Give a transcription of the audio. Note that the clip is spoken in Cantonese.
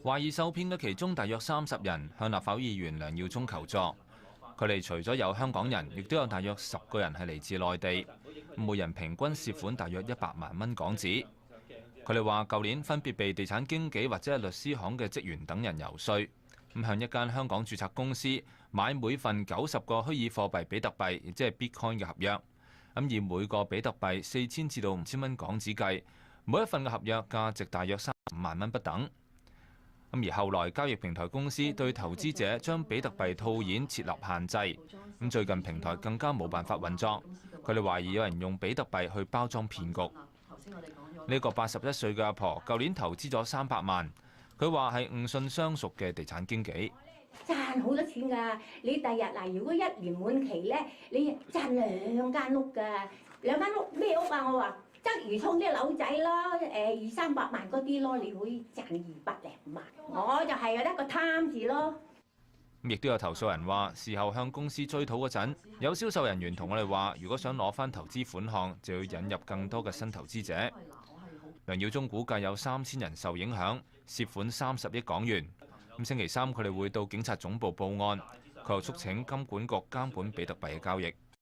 懷疑受騙嘅其中大約30人向立法會議員梁耀忠求助。佢哋除咗有香港人，亦都有大約10個人係嚟自內地，每人平均涉款大約100萬蚊港紙。佢哋話舊年分別被地產經紀或者係律師行嘅職員等人游說，咁向一間香港註冊公司買每份90個虛擬貨幣比特幣，亦即係 Bitcoin 嘅合約，咁以每個比特幣4000至到5000蚊港紙計，每一份嘅合約價值大約35萬蚊不等。而後來交易平台公司對投資者將比特幣套現設立限制，咁最近平台更加冇辦法運作。佢哋懷疑有人用比特幣去包裝騙局。呢個81歲嘅阿婆，舊年投資咗300萬，佢話係誤信相熟嘅地產經紀。賺好多錢㗎！你第日嗱，如果1年滿期咧，你賺2間屋㗎。2間屋咩屋啊？我話鰂魚涌啲樓仔咯，200-300萬嗰啲咯，你可以賺200零萬。我就係一個貪字咯。亦都有投訴人話，事後向公司追討嗰陣，有銷售人員同我哋話，如果想攞翻投資款項，就要引入更多嘅新投資者。梁耀忠估計有3000人受影響，涉款30億港元。星期三佢哋會到警察總部報案，佢又促請金管局監管比特幣嘅交易。